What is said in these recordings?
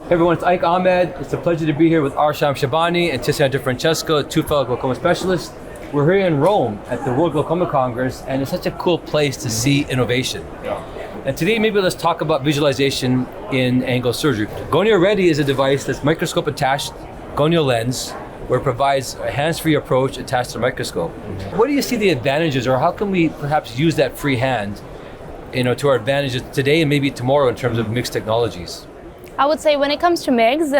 Hey everyone, it's Ike Ahmed. It's a pleasure to be here with Arsham Sheybani and Ticiana De Francesco, two fellow glaucoma specialists. We're here in Rome at the World Glaucoma Congress, and it's such a cool place to see innovation. Yeah. And today, maybe let's talk about visualization in angle surgery. Gonio Ready is a device that's microscope attached, gonio lens, where it provides a hands-free approach attached to the microscope. What do you see the advantages, or how can we perhaps use that free hand, to our advantages today and maybe tomorrow in terms of mixed technologies? I would say when it comes to MIGS,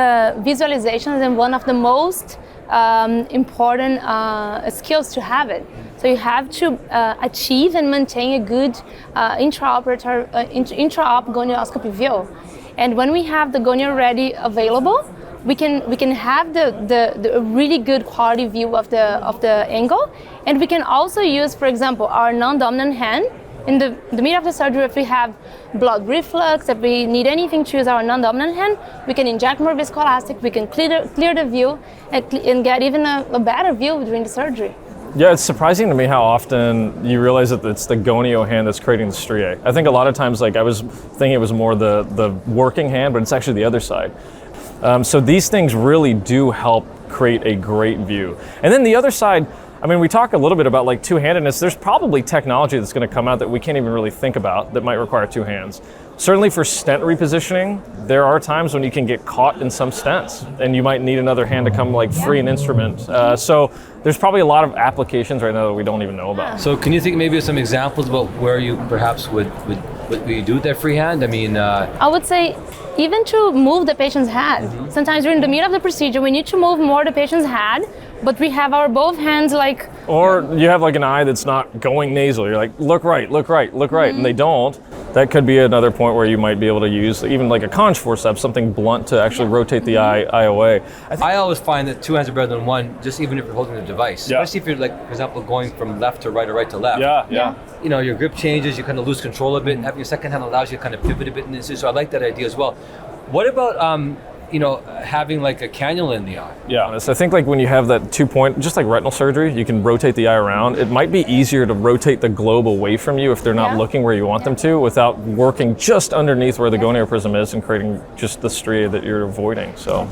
visualization is one of the most important skills to have it. So you have to achieve and maintain a good intra-op gonioscopy view. And when we have the Gonio Ready available, we can have the really good quality view of the angle, and we can also use, for example, our non-dominant hand. In the middle of the surgery, if we have blood reflux, if we need anything to use our non-dominant hand, we can inject more viscoelastic, we can clear the view and get even a better view during the surgery. Yeah, it's surprising to me how often you realize that it's the gonio hand that's creating the striae. I think a lot of times, I was thinking it was more the working hand, but it's actually the other side. So these things really do help create a great view. And then the other side, we talk a little bit about two-handedness. There's probably technology that's going to come out that we can't even really think about that might require two hands. Certainly for stent repositioning, there are times when you can get caught in some stents and you might need another hand to come free an instrument. So there's probably a lot of applications right now that we don't even know about. So can you think maybe of some examples about where you perhaps would you do with that free hand? I would say even to move the patient's head. Mm-hmm. Sometimes during the middle of the procedure, we need to move more the patient's head, but we have our both hands Or you have an eye that's not going nasal. You're look right, mm-hmm. and they don't. That could be another point where you might be able to use even a conch forceps, something blunt to actually rotate the eye away. I always find that two hands are better than one, just even if you're holding the device. Yeah. Especially if you're for example, going from left to right or right to left. Yeah. Your grip changes, you kind of lose control a bit, and having your second hand allows you to kind of pivot a bit in this. So I like that idea as well. What about having a cannula in the eye? Yeah, so I think when you have that 2-point, just like retinal surgery, you can rotate the eye around. It might be easier to rotate the globe away from you if they're not looking where you want them to, without working just underneath where the gonio prism is and creating just the stria that you're avoiding. So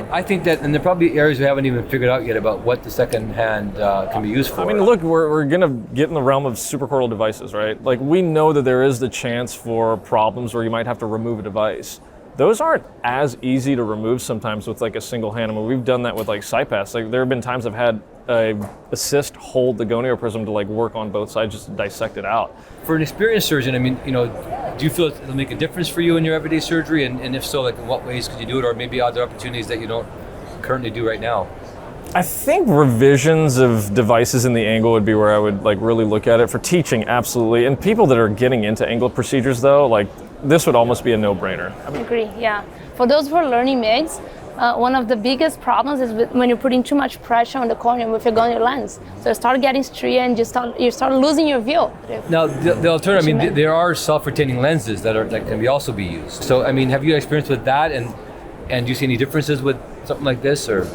I think that, and there are probably areas we haven't even figured out yet about what the second hand can be used for. Look, we're gonna get in the realm of suprachoroidal devices, right? We know that there is the chance for problems where you might have to remove a device. Those aren't as easy to remove sometimes with a single hand. We've done that with CyPass. There have been times I've had a assist hold the gonio prism to work on both sides just to dissect it out. For an experienced surgeon, do you feel it'll make a difference for you in your everyday surgery? And if so, in what ways could you do it, or maybe other opportunities that you don't currently do right now? I think revisions of devices in the angle would be where I would really look at it. For teaching, absolutely. And people that are getting into angle procedures though, this would almost be a no-brainer. I agree, yeah. For those who are learning MIGS, one of the biggest problems is when you're putting too much pressure on the cornea with your gonio lens. So you start getting stria and you start losing your view. Now, the alternative, there are self-retaining lenses that can also be used. So, have you experienced with that, and do you see any differences with something like this, or?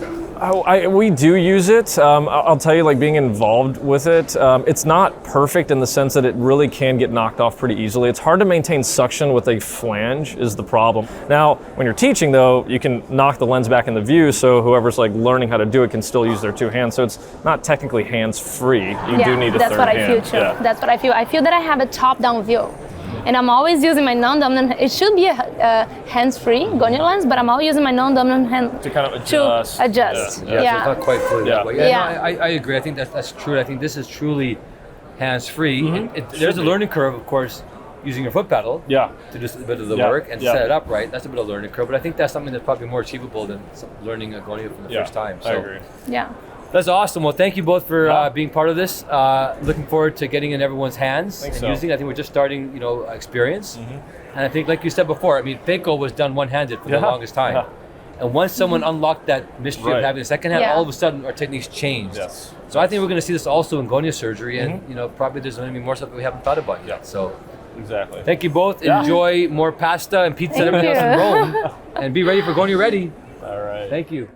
We do use it. I'll tell you, being involved with it, it's not perfect in the sense that it really can get knocked off pretty easily. It's hard to maintain suction with a flange is the problem. Now, when you're teaching though, you can knock the lens back in the view, so whoever's learning how to do it can still use their two hands. So it's not technically hands-free. You do need a third hand. That's what I feel too. Yeah. That's what I feel. I feel that I have a top-down view. And I'm always using my non-dominant, it should be a hands-free gonio lens, but I'm always using my non-dominant hand to kind of adjust. Yeah. So it's not quite fully that way. Yeah. I agree. I think that's true. I think this is truly hands-free. Mm-hmm. There's a learning curve, of course, using your foot pedal to do a bit of the work and set it up right. That's a bit of a learning curve, but I think that's something that's probably more achievable than learning a gonio for the first time. So. I agree. Yeah. That's awesome. Well, thank you both for being part of this. Looking forward to getting in everyone's hands and using. I think we're just starting, experience. Mm-hmm. And I think, like you said before, phaco was done one-handed for the longest time. Yeah. And once someone unlocked that mystery of having a second hand, all of a sudden our techniques changed. Yes. So I think we're going to see this also in gonio surgery, and probably there's going to be more stuff that we haven't thought about yet. So. Exactly. Thank you both. Enjoy more pasta and pizza and everything else in Rome, and be ready for Gonio Ready. All right. Thank you.